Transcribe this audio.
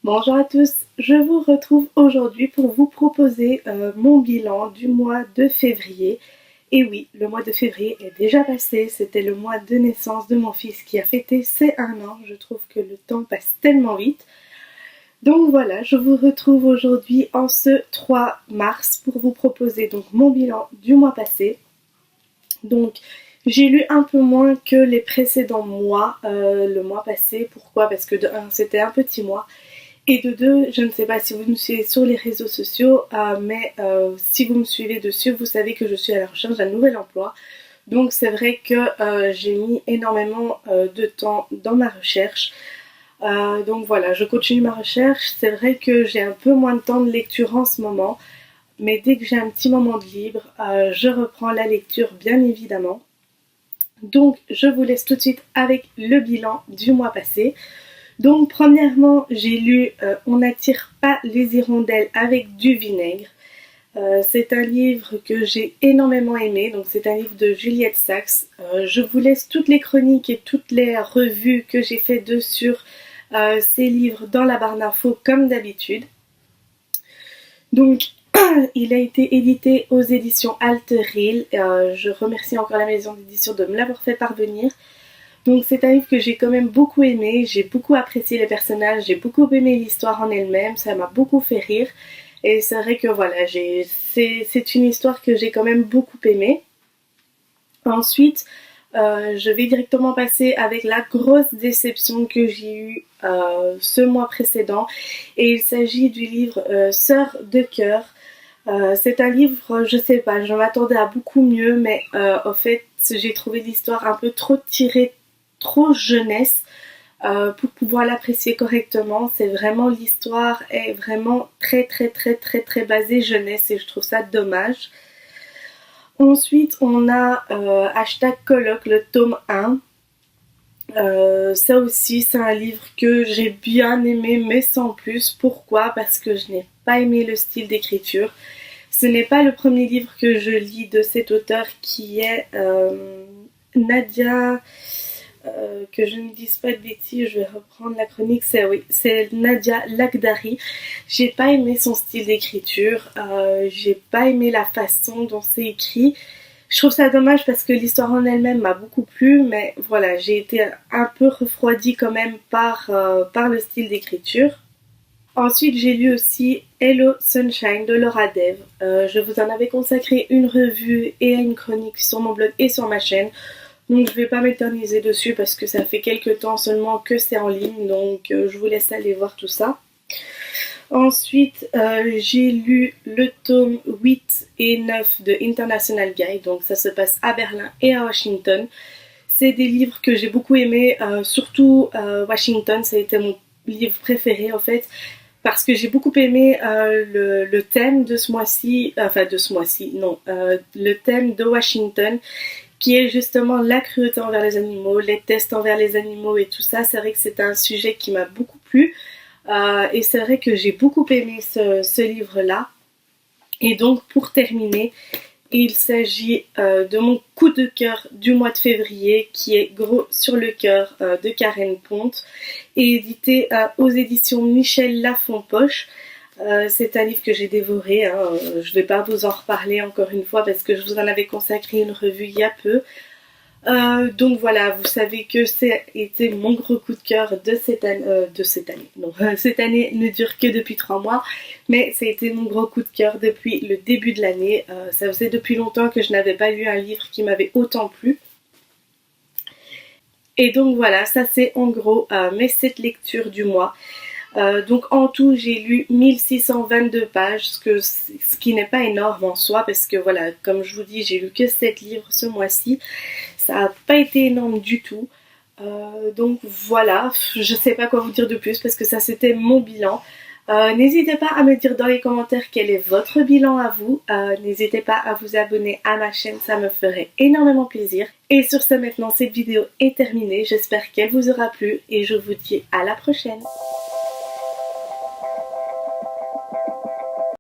Bonjour à tous, je vous retrouve aujourd'hui pour vous proposer mon bilan du mois de février. Et oui, le mois de février est déjà passé, c'était le mois de naissance de mon fils qui a fêté ses 1 an. Je trouve que le temps passe tellement vite. Donc voilà, je vous retrouve aujourd'hui en ce 3 mars pour vous proposer donc mon bilan du mois passé. Donc j'ai lu un peu moins que les précédents mois, le mois passé. Pourquoi? Parce que de 1, c'était un petit mois. Et de 2, je ne sais pas si vous me suivez sur les réseaux sociaux, mais si vous me suivez dessus, vous savez que je suis à la recherche d'un nouvel emploi. Donc c'est vrai que j'ai mis énormément de temps dans ma recherche. Donc voilà, je continue ma recherche. C'est vrai que j'ai un peu moins de temps de lecture en ce moment, mais dès que j'ai un petit moment de libre, je reprends la lecture bien évidemment. Donc je vous laisse tout de suite avec le bilan du mois passé. Donc premièrement, j'ai lu On n'attire pas les hirondelles avec du vinaigre. C'est un livre que j'ai énormément aimé, donc c'est un livre de Juliette Sachs. Je vous laisse toutes les chroniques et toutes les revues que j'ai fait sur ces livres dans la barre d'infos comme d'habitude. Donc il a été édité aux éditions Alteril. Je remercie encore la maison d'édition de me l'avoir fait parvenir. Donc c'est un livre que j'ai quand même beaucoup aimé, j'ai beaucoup apprécié les personnages, j'ai beaucoup aimé l'histoire en elle-même, ça m'a beaucoup fait rire. Et c'est vrai que voilà, c'est une histoire que j'ai quand même beaucoup aimée. Ensuite, je vais directement passer avec la grosse déception que j'ai eue ce mois précédent. Et il s'agit du livre Sœur de cœur. C'est un livre, je sais pas, je m'attendais à beaucoup mieux, mais en fait, j'ai trouvé l'histoire un peu trop tirée, trop jeunesse pour pouvoir l'apprécier correctement. C'est vraiment, l'histoire est vraiment très basée jeunesse et je trouve ça dommage. Ensuite on a hashtag colloque, le tome 1. Ça aussi c'est un livre que j'ai bien aimé mais sans plus. Pourquoi? Parce que je n'ai pas aimé le style d'écriture. Ce n'est pas le premier livre que je lis de cet auteur qui est Nadia, que je ne dise pas de bêtises, je vais reprendre la chronique, c'est Nadia Lagdari. J'ai pas aimé son style d'écriture, j'ai pas aimé la façon dont c'est écrit. Je trouve ça dommage parce que l'histoire en elle-même m'a beaucoup plu, mais voilà, j'ai été un peu refroidie quand même par le style d'écriture. Ensuite, j'ai lu aussi Hello Sunshine de Laura Dev. Je vous en avais consacré une revue et une chronique sur mon blog et sur ma chaîne. Donc je vais pas m'éterniser dessus parce que ça fait quelques temps seulement que c'est en ligne. Donc je vous laisse aller voir tout ça. Ensuite, j'ai lu le tome 8 et 9 de International Guide. Donc ça se passe à Berlin et à Washington. C'est des livres que j'ai beaucoup aimés. Surtout Washington, ça a été mon livre préféré en fait. Parce que j'ai beaucoup aimé le thème de ce mois-ci, le thème de Washington, qui est justement la cruauté envers les animaux, les tests envers les animaux et tout ça. C'est vrai que c'est un sujet qui m'a beaucoup plu. Et c'est vrai que j'ai beaucoup aimé ce livre-là. Et donc pour terminer, il s'agit de mon coup de cœur du mois de février qui est Gros sur le cœur de Karen Ponte et édité aux éditions Michel Lafon-Poche. C'est un livre que j'ai dévoré, hein. Je ne vais pas vous en reparler encore une fois parce que je vous en avais consacré une revue il y a peu. Donc voilà, vous savez que c'est été mon gros coup de cœur de cette année. Cette année ne dure que depuis 3 mois, mais ça a été mon gros coup de cœur depuis le début de l'année. Ça faisait depuis longtemps que je n'avais pas lu un livre qui m'avait autant plu. Et donc voilà, ça c'est en gros mes 7 lectures du mois. Donc en tout j'ai lu 1622 pages, ce qui n'est pas énorme en soi parce que voilà, comme je vous dis, j'ai lu que 7 livres ce mois-ci. Ça n'a pas été énorme du tout. Donc voilà, je sais pas quoi vous dire de plus parce que ça c'était mon bilan. N'hésitez pas à me dire dans les commentaires quel est votre bilan à vous. N'hésitez pas à vous abonner à ma chaîne, ça me ferait énormément plaisir. Et sur ce maintenant, cette vidéo est terminée. J'espère qu'elle vous aura plu et je vous dis à la prochaine.